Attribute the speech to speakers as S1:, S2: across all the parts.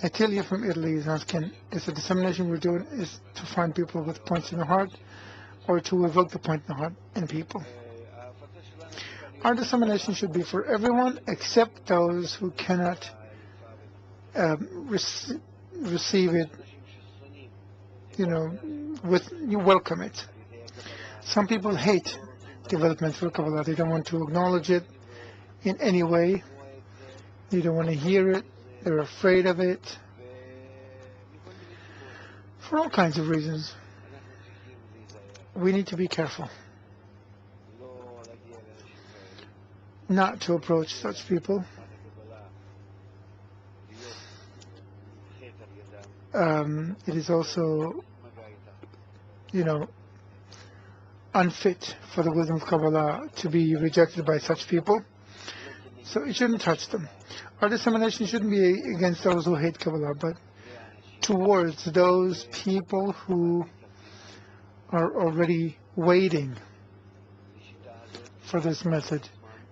S1: Attilia from Italy is asking, is the dissemination we're doing is to find people with points in the heart or to evoke the point in the heart in people? Our dissemination should be for everyone except those who cannot receive it, you welcome it. Some people hate development through Kabbalah. They don't want to acknowledge it in any way. They don't want to hear it. They're afraid of it. For all kinds of reasons. We need to be careful not to approach such people. It is also, unfit for the wisdom of Kabbalah to be rejected by such people. So it shouldn't touch them. Our dissemination shouldn't be against those who hate Kabbalah, but towards those people who are already waiting for this method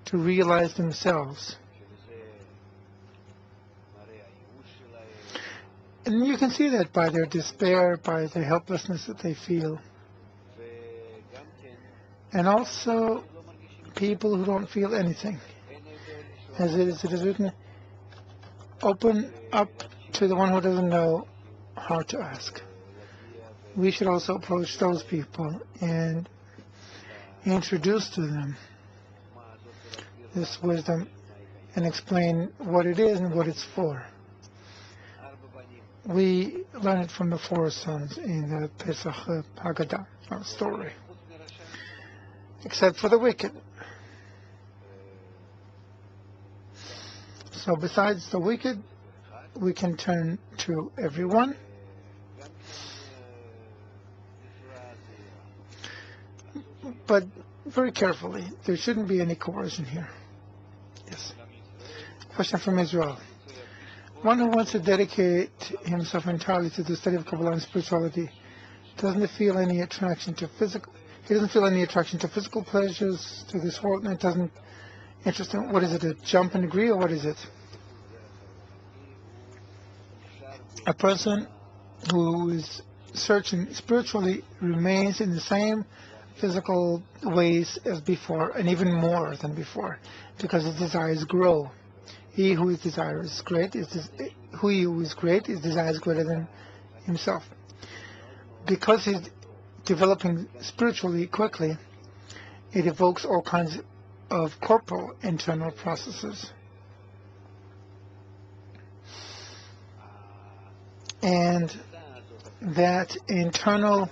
S1: to realize themselves. And you can see that by their despair, by the helplessness that they feel. And also people who don't feel anything. As it is written, open up to the one who doesn't know how to ask. We should also approach those people and introduce to them this wisdom and explain what it is and what it's for. We learn it from the four sons in the Pesach Haggadah story, except for the wicked. So besides the wicked, we can turn to everyone. But very carefully, there shouldn't be any coercion here. Yes. Question from Israel. One who wants to dedicate himself entirely to the study of Kabbalah and spirituality doesn't feel any attraction to physical. He doesn't feel any attraction to physical pleasures, to this world, and it doesn't interest him. What is it? A jump and agree, or what is it? A person who is searching spiritually remains in the same physical ways as before, and even more than before, because his desires grow. He who is desirous great is his desires greater than himself. Because he's developing spiritually quickly, it evokes all kinds of corporal internal processes. And that internal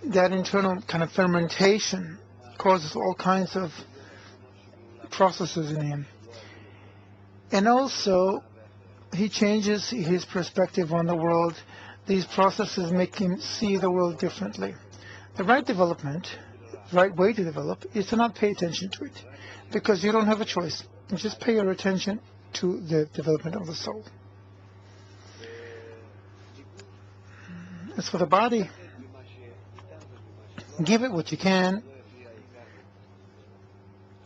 S1: that internal kind of fermentation causes all kinds of processes in him. And also, he changes his perspective on the world. These processes make him see the world differently. The right development, the right way to develop, is to not pay attention to it, because you don't have a choice. You just pay your attention to the development of the soul. As for the body, give it what you can,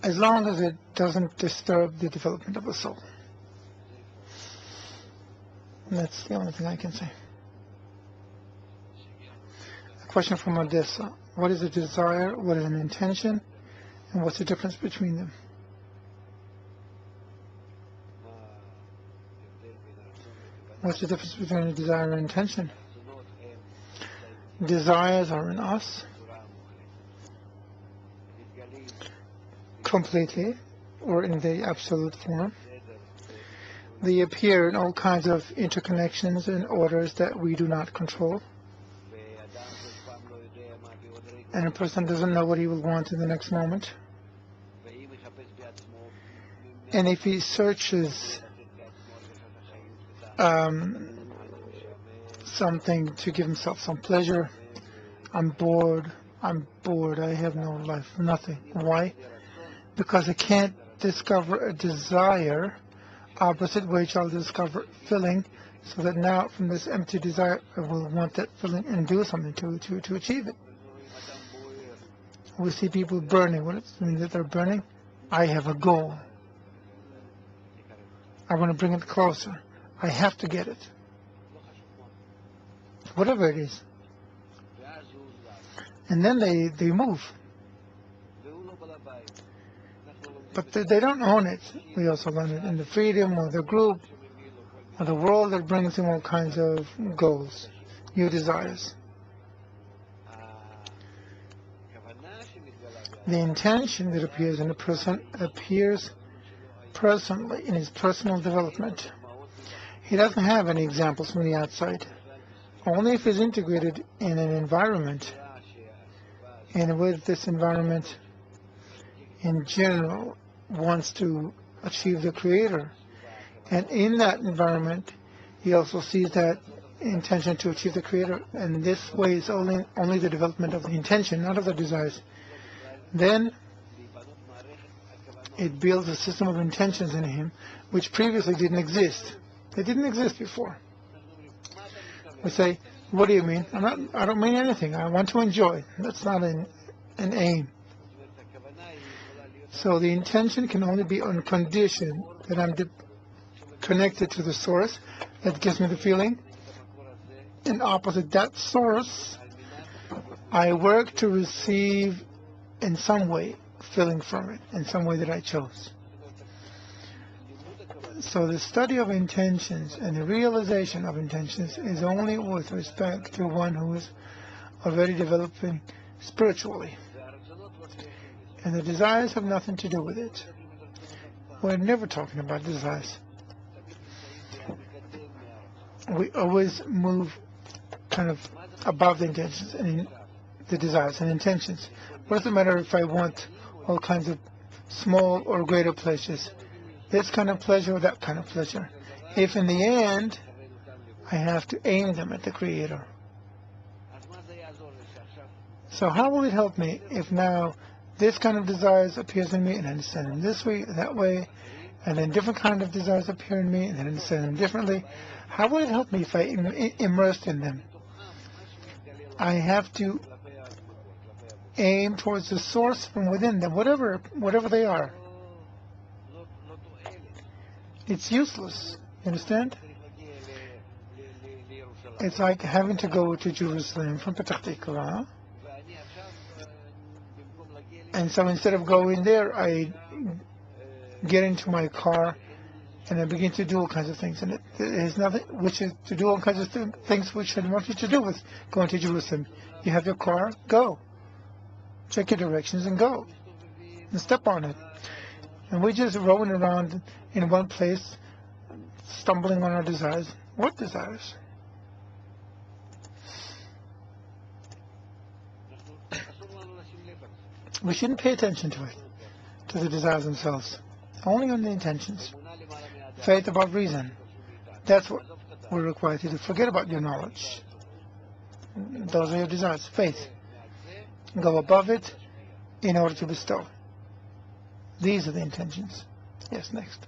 S1: as long as it doesn't disturb the development of the soul. And that's the only thing I can say. A question from Odessa. What is a desire? What is an intention? And what's the difference between them? What's the difference between a desire and intention? Desires are in us completely, or in the absolute form. They appear in all kinds of interconnections and orders that we do not control. And a person doesn't know what he will want in the next moment. And if he searches something to give himself some pleasure, I'm bored, I have no life, nothing. Why? Because I can't discover a desire opposite which I'll discover filling So that now from this empty desire, I will want that feeling and do something to achieve it. We see people burning. What does it mean that they're burning? I have a goal. I want to bring it closer. I have to get it. Whatever it is. And then they move. But they don't own it. We also learn it in the freedom or the group or the world that brings them all kinds of goals, new desires. The intention that appears in a person appears personally in his personal development. He doesn't have any examples from the outside. Only if he's integrated in an environment, and with this environment in general wants to achieve the Creator. And in that environment, he also sees that intention to achieve the Creator. And this way is only the development of the intention, not of the desires. Then it builds a system of intentions in him which previously didn't exist. They didn't exist before. We say, what do you mean? I don't mean anything. I want to enjoy. That's not an aim. So the intention can only be on condition that I'm connected to the source that gives me the feeling. And opposite that source, I work to receive in some way feeling from it, in some way that I chose. So the study of intentions and the realization of intentions is only with respect to one who is already developing spiritually. And the desires have nothing to do with it. We're never talking about desires. We always move kind of above the intentions and the desires and intentions. What does it matter if I want all kinds of small or greater pleasures? This kind of pleasure or that kind of pleasure? If in the end, I have to aim them at the Creator. So how will it help me if now this kind of desires appears in me and I understand them this way, that way, and then different kind of desires appear in me and I understand them differently? How will it help me if I immersed in them? I have to aim towards the source from within them, whatever they are. It's useless. You understand? It's like having to go to Jerusalem from Petach Tikva. And so instead of going there, I get into my car and I begin to do all kinds of things. And it has nothing, which is to do all kinds of things which had nothing to do with going to Jerusalem. You have your car, go. Check your directions and go. And step on it. And we're just rolling around in one place, stumbling on our desires. What desires? We shouldn't pay attention to it, to the desires themselves. Only on the intentions. Faith above reason. That's what we're required to do. Forget about your knowledge. Those are your desires. Faith. Go above it in order to bestow. These are the intentions. Yes, next.